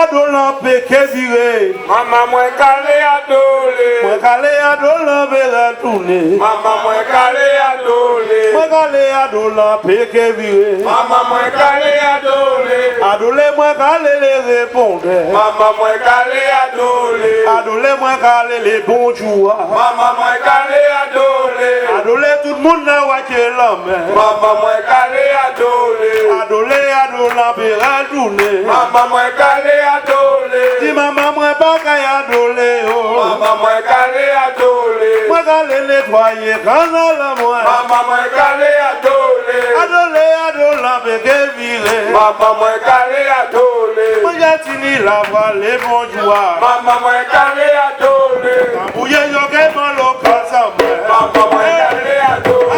adolant péché viré. Maman moi calé adolé. Moi calé adolant verra tourner. Maman moi calé adolé. Moi calé adolant péché viré. Maman moi calé adolé. Adolé moi calé les répondre. Maman moi calé adolé. Adolé moi calé les bonjours. Maman moi calé adolé. Adolé tout le monde n'a watché l'homme. Maman moi calé adolé. Adolé adolant verra tourner. Maman moi calé adolé. Dis maman moi pas qu'à adolé. Maman moi calé adolé. Moi calé nettoyer canal moi. Maman moi calé adolé. Adolé adolant péché viré. Maman moi calé adolé. Moi j'ai fini la voix les bonjours. Maman moi calé adolé. Bouillé yo que mon local ça moi. Maman moi calé adolé.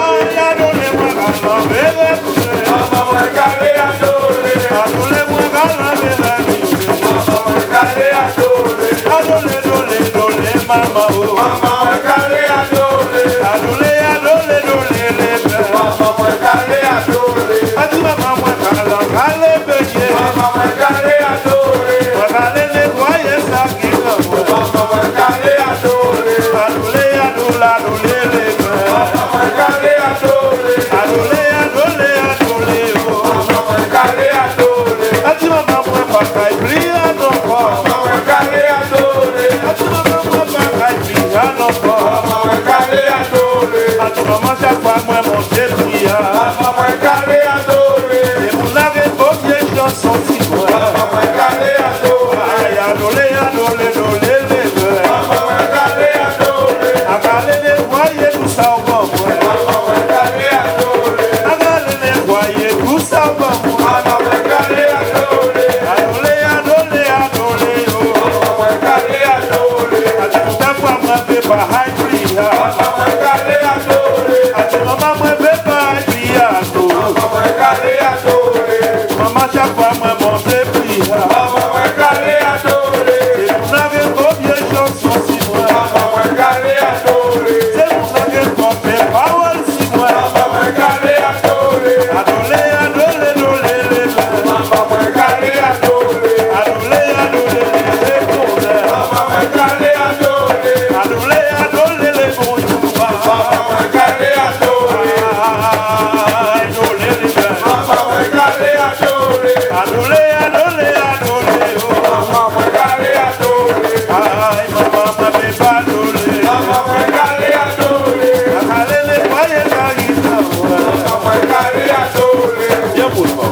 Adolé moi canal verra tourner. Maman moi calé adolé. Adolé moi canal verra tourner. Maman moi calé adolé. Adolé dolé dolé maman oh. Maman moi calé adolé. Adolé adolé dolé les pères. Maman moi calé adolé. Adi maman moi canal calé péché. Maman moi calé adolé. Moi calé nettoyer ça qui moi. Maman moi calé adolé. Adolé adolé adolé les pères. Maman moi calé adolé. Adolé adolé adolé oh. Maman moi calé adolé. Adi maman moi pas qu'à prier non pas. Maman moi calé adolé. Adi maman moi pas qu'à prier non pas. Maman moi calé adolé. Adi maman chaque fois moi monter prier. Maman moi calé adolé. Et mon arrêt pour bien chanson si moi. Maman moi calé adolé. Aïe adolé adolé adolé les pères. Maman moi calé adolé. Agalé les voyez tout ça au bon moi. Maman moi calé adolé. Agalé les voyez tout ça au bon moi. Maman moi calé adolé. Adolé adolé adolé oh. Maman moi calé adolé. Adi tout à fois moi fais pas high prier. Maman moi calé adolé. Adi maman moi fais pas high prier. Maman moi calé adolé. Maman chaque fois moi monter prier. Maman moi calé adolé. Et vous n'avez combien de chansons si moi. Maman moi calé adolé. C'est vous n'avez combien de paroles si moi. Maman moi calé adolé. Adolé adolé adolé les pères. Maman moi calé adolé. Adolé adolé les bons airs. Maman moi calé adolé. Adolé adolé les bons jours. Maman moi calé adolé. Adolé les pères. Maman moi calé adolé. Adolé adolé adolé oh. Maman moi calé adolé. Aïe maman m'a fait pas adolé. Maman moi calé adolé. Agalé les voyez ça qui ça ouais. Maman moi calé adolé. Bien pour toi.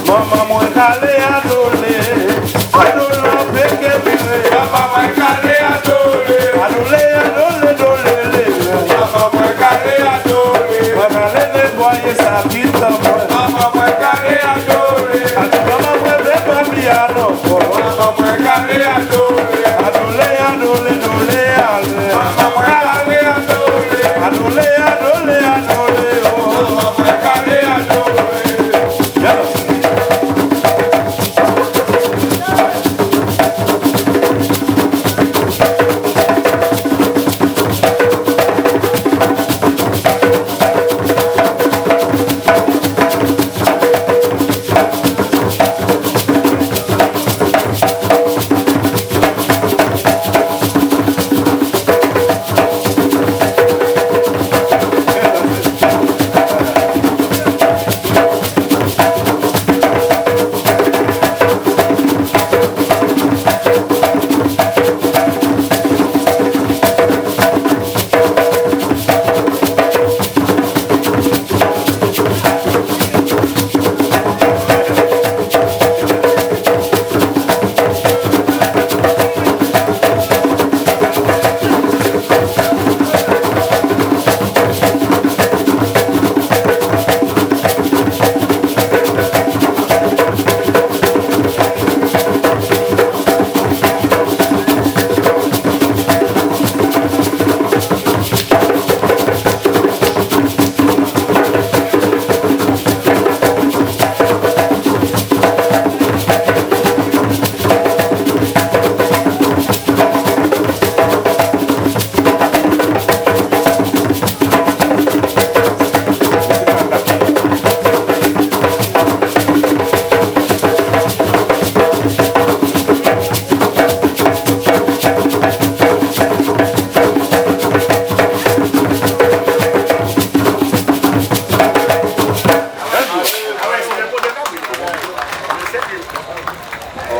Maman moi calé adolé. Adolé péché viré. Maman moi calé adolé. Adolé adolé adolé les pères. Maman moi calé adolé. Agalé les voyez ça qui ça ouais. Maman moi calé adolé. Adi maman moi fait pas prier non pas. Maman moi calé adolé. Adolé adolé adolé adolé. Maman moi calé adolé. Adolé adolé adolé oh. Maman moi calé adolé. Bien.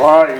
Why?